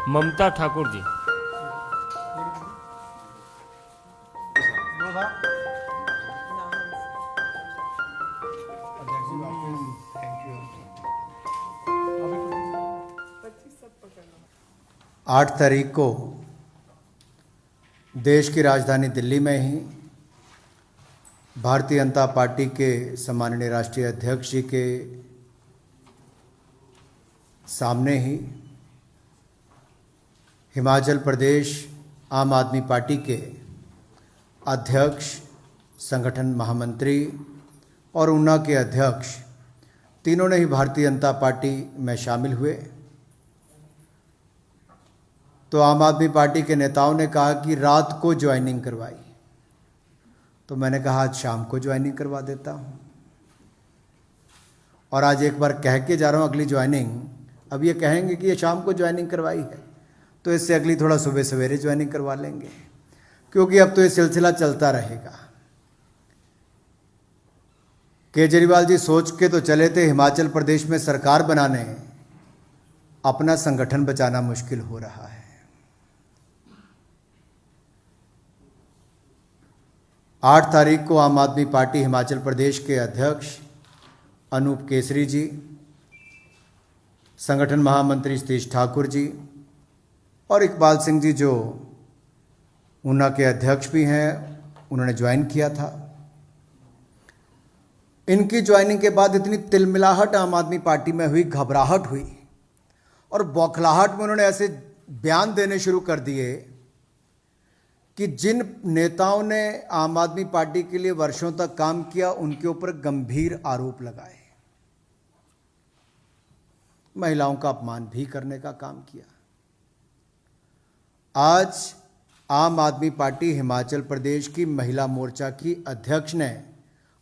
ममता ठाकुर जी। आठ तारीख को देश की राजधानी दिल्ली में ही भारतीय जनता पार्टी के सम्माननीय राष्ट्रीय अध्यक्ष जी के सामने ही हिमाचल प्रदेश आम आदमी पार्टी के अध्यक्ष, संगठन महामंत्री और ऊना के अध्यक्ष तीनों ने ही भारतीय जनता पार्टी में शामिल हुए। तो आम आदमी पार्टी के नेताओं ने कहा कि रात को ज्वाइनिंग करवाई, तो मैंने कहा आज शाम को ज्वाइनिंग करवा देता हूँ। और आज एक बार कह के जा रहा हूँ अगली ज्वाइनिंग, अब ये कहेंगे कि ये शाम को ज्वाइनिंग करवाई है, तो इससे अगली थोड़ा सुबह सवेरे ज्वाइनिंग करवा लेंगे, क्योंकि अब तो ये सिलसिला चलता रहेगा। केजरीवाल जी सोच के तो चले थे हिमाचल प्रदेश में सरकार बनाने, अपना संगठन बचाना मुश्किल हो रहा है। 8 तारीख को आम आदमी पार्टी हिमाचल प्रदेश के अध्यक्ष अनूप केसरी जी, संगठन महामंत्री सतीश ठाकुर जी और इकबाल सिंह जी जो ऊना के अध्यक्ष भी हैं, उन्होंने ज्वाइन किया था। इनकी ज्वाइनिंग के बाद इतनी तिलमिलाहट आम आदमी पार्टी में हुई, घबराहट हुई और बौखलाहट में उन्होंने ऐसे बयान देने शुरू कर दिए कि जिन नेताओं ने आम आदमी पार्टी के लिए वर्षों तक काम किया उनके ऊपर गंभीर आरोप लगाए, महिलाओं का अपमान भी करने का काम किया। आज आम आदमी पार्टी हिमाचल प्रदेश की महिला मोर्चा की अध्यक्ष ने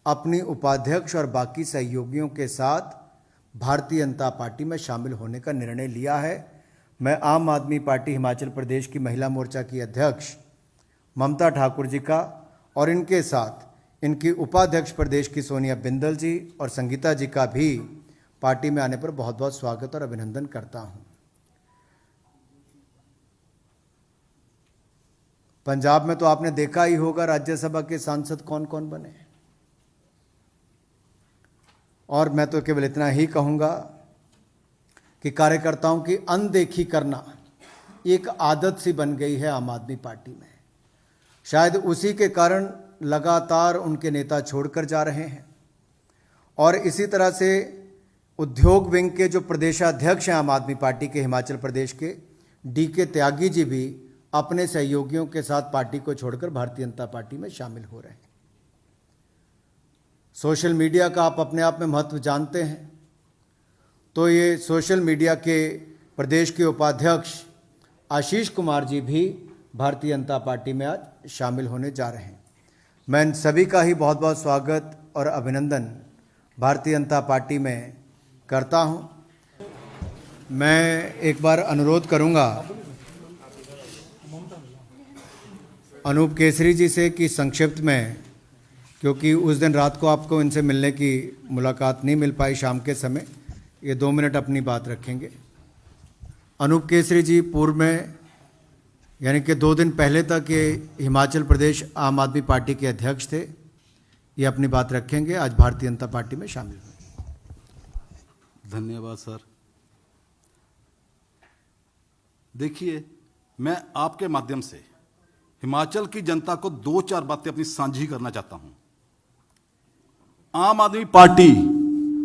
अपनी उपाध्यक्ष और बाकी सहयोगियों के साथ भारतीय जनता पार्टी में शामिल होने का निर्णय लिया है। मैं आम आदमी पार्टी हिमाचल प्रदेश की महिला मोर्चा की अध्यक्ष ममता ठाकुर जी का और इनके साथ इनकी उपाध्यक्ष प्रदेश की सोनिया बिंदल जी और संगीता जी का भी पार्टी में आने पर बहुत बहुत स्वागत और अभिनंदन करता हूं। पंजाब में तो आपने देखा ही होगा राज्यसभा के सांसद कौन कौन बने, और मैं तो केवल इतना ही कहूंगा कि कार्यकर्ताओं की अनदेखी करना एक आदत सी बन गई है आम आदमी पार्टी में। शायद उसी के कारण लगातार उनके नेता छोड़कर जा रहे हैं। और इसी तरह से उद्योग विंग के जो प्रदेशाध्यक्ष हैं आम आदमी पार्टी के हिमाचल प्रदेश के, DK त्यागी जी भी अपने सहयोगियों के साथ पार्टी को छोड़कर भारतीय जनता पार्टी में शामिल हो रहे हैं। सोशल मीडिया का आप अपने आप में महत्व जानते हैं, तो ये सोशल मीडिया के प्रदेश के उपाध्यक्ष आशीष कुमार जी भी भारतीय जनता पार्टी में आज शामिल होने जा रहे हैं। मैं इन सभी का ही बहुत बहुत स्वागत और अभिनंदन भारतीय जनता पार्टी में करता हूं। मैं एक बार अनुरोध करूंगा अनूप केसरी जी से कि संक्षिप्त में, क्योंकि उस दिन रात को आपको इनसे मिलने की मुलाकात नहीं मिल पाई शाम के समय, ये 2 मिनट अपनी बात रखेंगे। अनूप केसरी जी पूर्व में यानी कि 2 दिन पहले तक ये हिमाचल प्रदेश आम आदमी पार्टी के अध्यक्ष थे, ये अपनी बात रखेंगे। आज भारतीय जनता पार्टी में शामिल हुए। धन्यवाद सर। देखिए, मैं आपके माध्यम से हिमाचल की जनता को 2-4 बातें अपनी साझी करना चाहता हूं। आम आदमी पार्टी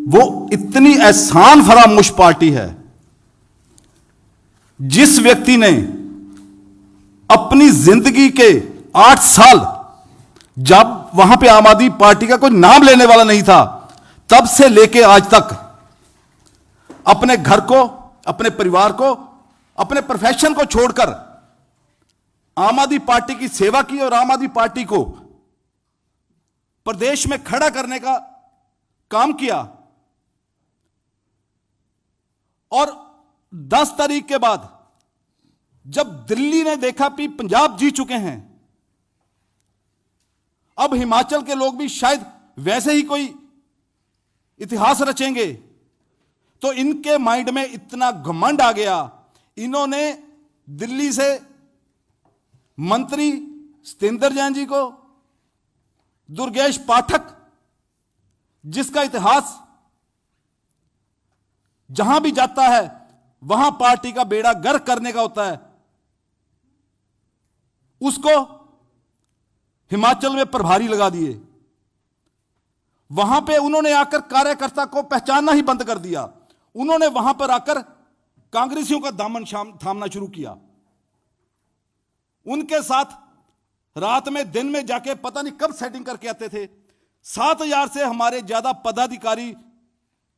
वो इतनी एहसान फरामोश पार्टी है, जिस व्यक्ति ने अपनी जिंदगी के 8 साल, जब वहां पे आम आदमी पार्टी का कोई नाम लेने वाला नहीं था, तब से लेके आज तक अपने घर को, अपने परिवार को, अपने प्रोफेशन को छोड़कर आम आदमी पार्टी की सेवा की और आम आदमी पार्टी को प्रदेश में खड़ा करने का काम किया। और 10 तारीख के बाद जब दिल्ली ने देखा कि पंजाब जी चुके हैं, अब हिमाचल के लोग भी शायद वैसे ही कोई इतिहास रचेंगे, तो इनके माइंड में इतना घमंड आ गया, इन्होंने दिल्ली से मंत्री सतेंद्र जैन जी को, दुर्गेश पाठक, जिसका इतिहास जहां भी जाता है वहां पार्टी का बेड़ा गर्क करने का होता है, उसको हिमाचल में प्रभारी लगा दिए। वहां पे उन्होंने आकर कार्यकर्ता को पहचानना ही बंद कर दिया। उन्होंने वहां पर आकर कांग्रेसियों का दामन थामना शुरू किया। उनके साथ रात में दिन में जाके पता नहीं कब सेटिंग करके आते थे। 7,000 से हमारे ज्यादा पदाधिकारी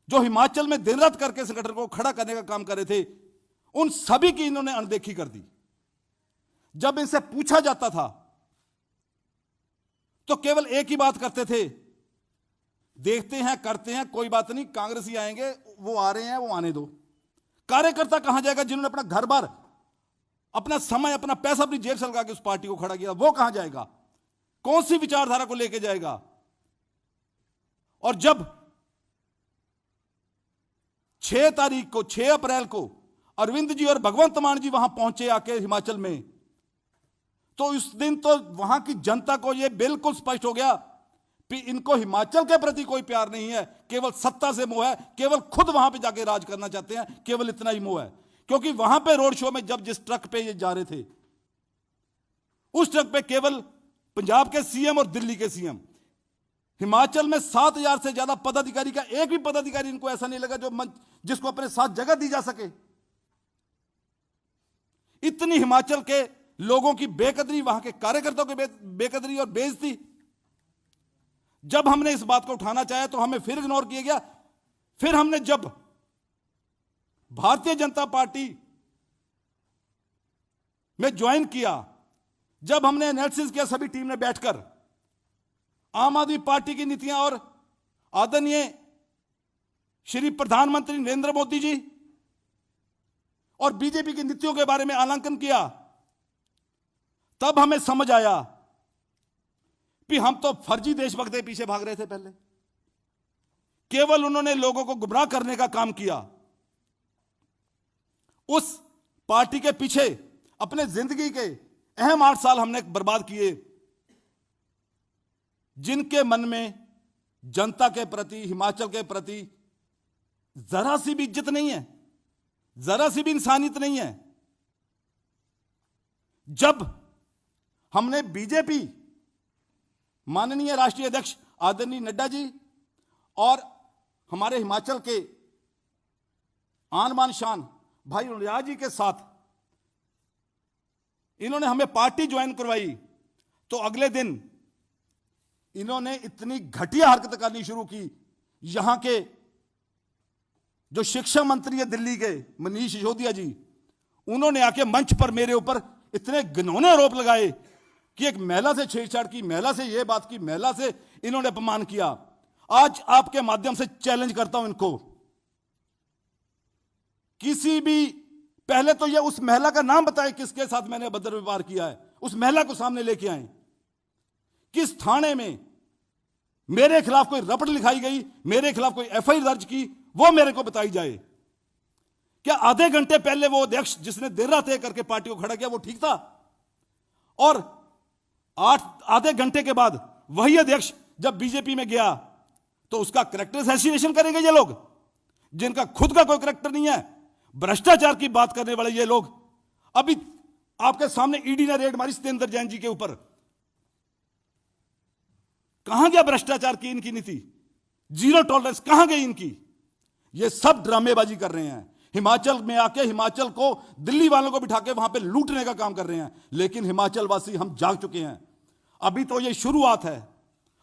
जो हिमाचल में दिन रात करके संगठन को खड़ा करने का काम कर रहे थे, उन सभी की इन्होंने अनदेखी कर दी। जब इनसे पूछा जाता था तो केवल एक ही बात करते थे, देखते हैं करते हैं, कोई बात नहीं, कांग्रेसी आएंगे, वो आ रहे हैं, वो आने दो। कार्यकर्ता कहां जाएगा जिन्होंने अपना घर बार, अपना समय, अपना पैसा अपनी जेब से लगा के उस पार्टी को खड़ा किया? वो कहां जाएगा? कौन सी विचारधारा को लेके जाएगा? और जब 6 तारीख को, 6 अप्रैल को अरविंद जी और भगवंत मान जी वहां पहुंचे आके हिमाचल में, तो उस दिन तो वहां की जनता को यह बिल्कुल स्पष्ट हो गया कि इनको हिमाचल के प्रति कोई प्यार नहीं है, केवल सत्ता से मोह है, केवल खुद वहां पे जाके राज करना चाहते हैं, केवल इतना ही मोह है। क्योंकि वहां पे रोड शो में जब जिस ट्रक पे ये जा रहे थे, उस ट्रक पे केवल पंजाब के सीएम और दिल्ली के सीएम, हिमाचल में 7,000 से ज्यादा पदाधिकारी का एक भी पदाधिकारी इनको ऐसा नहीं लगा जो जिसको अपने साथ जगह दी जा सके। इतनी हिमाचल के लोगों की बेकदरी, वहां के कार्यकर्ताओं की बेकदरी और बेइज्जती। जब हमने इस बात को उठाना चाहा तो हमें फिर इग्नोर किया गया। फिर हमने जब भारतीय जनता पार्टी में ज्वाइन किया, जब हमने एनालिसिस किया सभी टीम ने बैठकर, आम आदमी पार्टी की नीतियां और आदरणीय श्री प्रधानमंत्री नरेंद्र मोदी जी और बीजेपी की नीतियों के बारे में आकलन किया, तब हमें समझ आया कि हम तो फर्जी देशभक्त के पीछे भाग रहे थे। पहले केवल उन्होंने लोगों को गुमराह करने का काम किया। उस पार्टी के पीछे अपने जिंदगी के अहम 8 साल हमने बर्बाद किए, जिनके मन में जनता के प्रति, हिमाचल के प्रति जरा सी भी इज्जत नहीं है, जरा सी भी इंसानियत नहीं है। जब हमने बीजेपी, माननीय राष्ट्रीय अध्यक्ष आदरणीय नड्डा जी और हमारे हिमाचल के आन बान शान भाई उलिया जी के साथ इन्होंने हमें पार्टी ज्वाइन करवाई, तो अगले दिन इन्होंने इतनी घटिया हरकत करनी शुरू की। यहां के जो शिक्षा मंत्री है दिल्ली के, मनीष सिसोदिया जी, उन्होंने आके मंच पर मेरे ऊपर इतने घिनौने आरोप लगाए कि एक महिला से छेड़छाड़ की, महिला से यह बात की, महिला से इन्होंने अपमान किया। आज आपके माध्यम से चैलेंज करता हूं इनको, किसी भी, पहले तो यह उस महिला का नाम बताए किसके साथ मैंने अभद्र व्यवहार किया है, उस महिला को सामने लेके आए। किस थाने में मेरे खिलाफ कोई रपट लिखाई गई, मेरे खिलाफ कोई एफआईआर दर्ज की, वो मेरे को बताई जाए। क्या आधे घंटे पहले वो अध्यक्ष जिसने देर रात तय करके पार्टी को खड़ा किया वो ठीक था? और आधे घंटे के बाद वही अध्यक्ष जब बीजेपी में गया तो उसका कैरेक्टर असैसिनेशन करेंगे ये लोग, जिनका खुद का कोई कैरेक्टर नहीं है, भ्रष्टाचार की बात करने वाले ये लोग। अभी आपके सामने ईडी ने रेड मारी सतेंद्र जैन जी के ऊपर। कहां गया भ्रष्टाचार की इनकी नीति? जीरो टॉलरेंस कहां गई इनकी? ये सब ड्रामेबाजी कर रहे हैं। हिमाचल में आके हिमाचल को दिल्ली वालों को बिठा के वहां पे लूटने का काम कर रहे हैं। लेकिन हिमाचल वासी हम जाग चुके हैं। अभी तो ये शुरुआत है,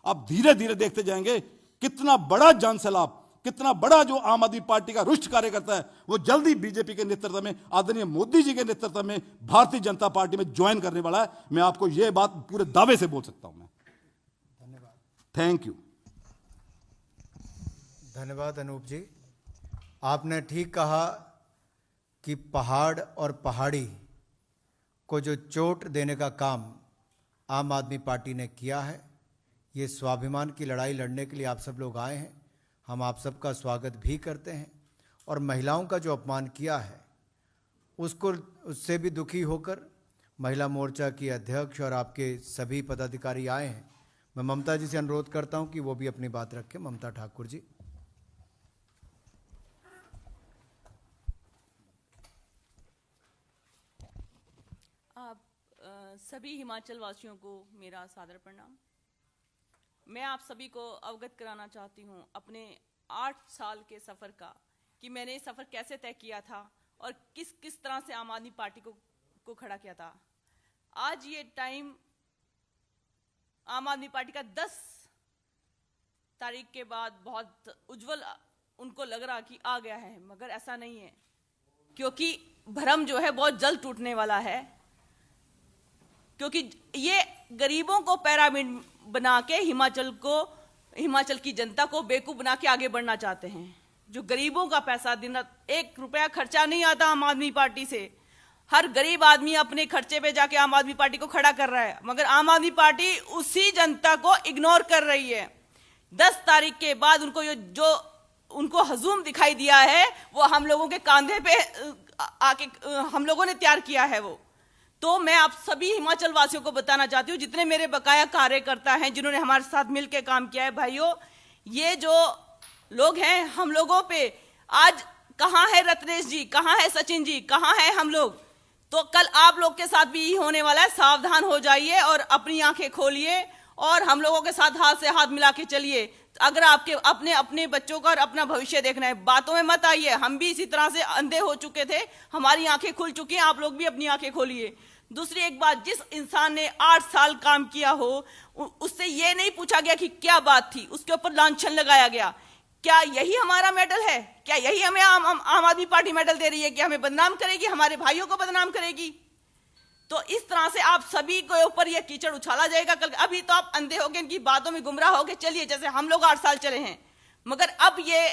अब धीरे धीरे देखते जाएंगे कितना बड़ा जनसैलाब, कितना बड़ा जो आम आदमी पार्टी का रुष्ट कार्यकर्ता है वो जल्दी बीजेपी के नेतृत्व में, आदरणीय मोदी जी के नेतृत्व में भारतीय जनता पार्टी में ज्वाइन करने वाला है। मैं आपको यह बात पूरे दावे से बोल सकता हूं। मैं धन्यवाद। Thank you. धन्यवाद अनूप जी, आपने ठीक कहा कि पहाड़ और पहाड़ी को जो चोट देने का काम आम आदमी पार्टी ने किया है, ये स्वाभिमान की लड़ाई लड़ने के लिए आप सब लोग आए हैं। हम आप सबका स्वागत भी करते हैं। और महिलाओं का जो अपमान किया है उससे भी दुखी होकर महिला मोर्चा की अध्यक्ष और आपके सभी पदाधिकारी आए हैं। मैं ममता जी से अनुरोध करता हूं कि वो भी अपनी बात रखें। ममता ठाकुर जी। आप सभी हिमाचल वासियों को मेरा सादर प्रणाम। मैं आप सभी को अवगत कराना चाहती हूँ अपने 8 साल के सफ़र का, कि मैंने ये सफ़र कैसे तय किया था और किस किस तरह से आम आदमी पार्टी को खड़ा किया था। आज ये टाइम आम आदमी पार्टी का 10 तारीख के बाद बहुत उज्जवल उनको लग रहा कि आ गया है, मगर ऐसा नहीं है, क्योंकि भ्रम जो है बहुत जल्द टूटने वाला है। क्योंकि ये गरीबों को पिरामिड बना के हिमाचल की जनता को बेवकूफ बना के आगे बढ़ना चाहते हैं। जो गरीबों का पैसा, दिन रात 1 रुपया खर्चा नहीं आता आम आदमी पार्टी से। हर गरीब आदमी अपने खर्चे पे जाके आम आदमी पार्टी को खड़ा कर रहा है, मगर आम आदमी पार्टी उसी जनता को इग्नोर कर रही है। 10 तारीख के बाद जो उनको हजूम दिखाई दिया है वो हम लोगों के कांधे पे आके हम लोगों ने तैयार किया है वो। तो मैं आप सभी हिमाचल वासियों को बताना चाहती हूँ, जितने मेरे बकाया कार्यकर्ता हैं जिन्होंने हमारे साथ मिलकर काम किया है, भाइयों, ये जो लोग हैं हम लोगों पे आज कहाँ है रत्नेश जी, कहाँ है सचिन जी, कहाँ है हम लोग। तो कल आप लोग के साथ भी यही होने वाला है। सावधान हो जाइए और अपनी आंखें खोलिए और हम लोगों के साथ हाथ से हाथ मिला के चलिए। अगर आपके अपने बच्चों का और अपना भविष्य देखना है, बातों में मत आइए। हम भी इसी तरह से अंधे हो चुके थे, हमारी आंखें खुल चुकी हैं, आप लोग भी अपनी आंखें खोलिए। दूसरी एक बात, जिस इंसान ने 8 साल काम किया हो उससे ये नहीं पूछा गया कि क्या बात थी, उसके ऊपर लांछन लगाया गया। क्या यही हमारा मेडल है? क्या यही हमें आम आदमी पार्टी मेडल दे रही है कि हमें बदनाम करेगी, हमारे भाइयों को बदनाम करेगी? तो इस तरह से आप सभी के ऊपर यह कीचड़ उछाला जाएगा कल। अभी तो आप अंधे हो गए, इनकी बातों में गुमराह हो गए, चलिए जैसे हम लोग 8 साल चले हैं, मगर अब ये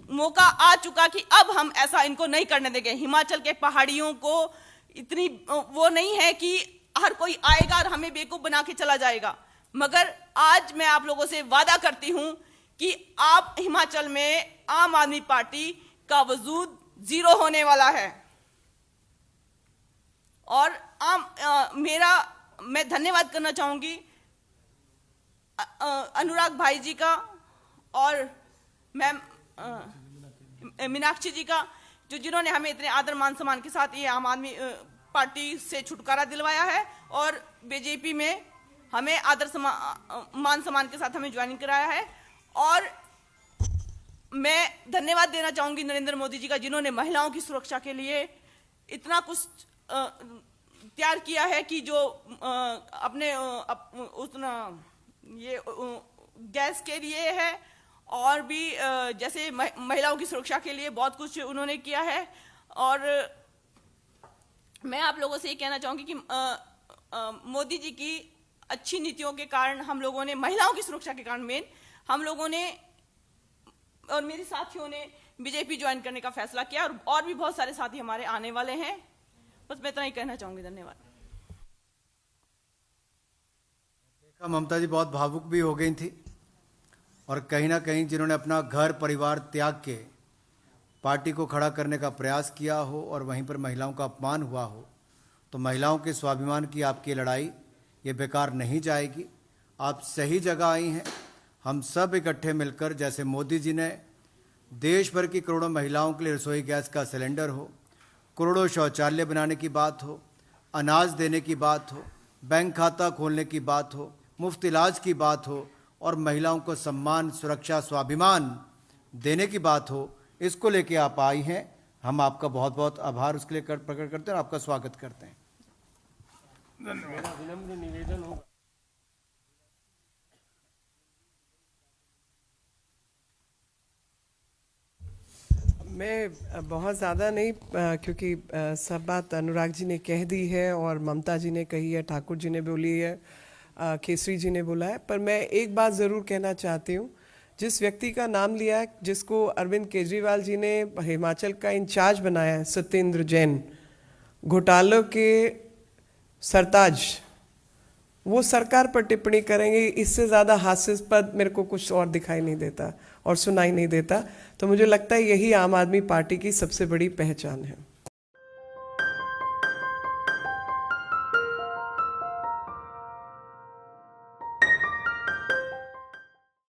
मौका आ चुका कि अब हम ऐसा इनको नहीं करने देंगे। हिमाचल के पहाड़ियों को इतनी वो नहीं है कि हर कोई आएगा और हमें बेवकूफ बना के चला जाएगा, मगर आज मैं आप लोगों से वादा करती हूं कि आप हिमाचल में आम आदमी पार्टी का वजूद 0 होने वाला है। और मैं धन्यवाद करना चाहूंगी अनुराग भाई जी का और मैम मीनाक्षी जी का, जिन्होंने हमें इतने आदर मान सम्मान के साथ ये आम आदमी पार्टी से छुटकारा दिलवाया है और बीजेपी में हमें आदर मान सम्मान के साथ हमें ज्वाइनिंग कराया है। और मैं धन्यवाद देना चाहूंगी नरेंद्र मोदी जी का, जिन्होंने महिलाओं की सुरक्षा के लिए इतना कुछ तैयार किया है कि जो अपने उतना ये गैस के लिए है और भी जैसे महिलाओं की सुरक्षा के लिए बहुत कुछ उन्होंने किया है। और मैं आप लोगों से ये कहना चाहूँगी कि मोदी जी की अच्छी नीतियों के कारण हम लोगों ने, महिलाओं की सुरक्षा के कारण मेन, हम लोगों ने और मेरे साथियों ने बीजेपी ज्वाइन करने का फैसला किया और भी बहुत सारे साथी हमारे आने वाले हैं। बस मैं इतना ही कहना चाहूँगी। धन्यवाद। देखा ममता जी बहुत भावुक भी हो गई थी और कहीं ना कहीं जिन्होंने अपना घर परिवार त्याग के पार्टी को खड़ा करने का प्रयास किया हो और वहीं पर महिलाओं का अपमान हुआ हो, तो महिलाओं के स्वाभिमान की आपकी लड़ाई ये बेकार नहीं जाएगी। आप सही जगह आई हैं। हम सब इकट्ठे मिलकर, जैसे मोदी जी ने देश भर की करोड़ों महिलाओं के लिए रसोई गैस का सिलेंडर हो, करोड़ों शौचालय बनाने की बात हो, अनाज देने की बात हो, बैंक खाता खोलने की बात हो, मुफ्त इलाज की बात हो और महिलाओं को सम्मान, सुरक्षा, स्वाभिमान देने की बात हो, इसको लेके आप आई हैं। हम आपका बहुत बहुत आभार उसके लिए प्रकट करते हैं और आपका स्वागत करते हैं। मेरा विनम्र निवेदन होगा, मैं बहुत ज़्यादा नहीं, क्योंकि सब बात अनुराग जी ने कह दी है और ममता जी ने कही है, ठाकुर जी ने बोली है, केसरी जी ने बोला है। पर मैं एक बात ज़रूर कहना चाहती हूँ, जिस व्यक्ति का नाम लिया है, जिसको अरविंद केजरीवाल जी ने हिमाचल का इंचार्ज बनाया है, सत्येंद्र जैन, घोटालों के सरताज, वो सरकार पर टिप्पणी करेंगे। इससे ज़्यादा हास्यास्पद मेरे को कुछ और दिखाई नहीं देता और सुनाई नहीं देता। तो मुझे लगता है यही आम आदमी पार्टी की सबसे बड़ी पहचान है।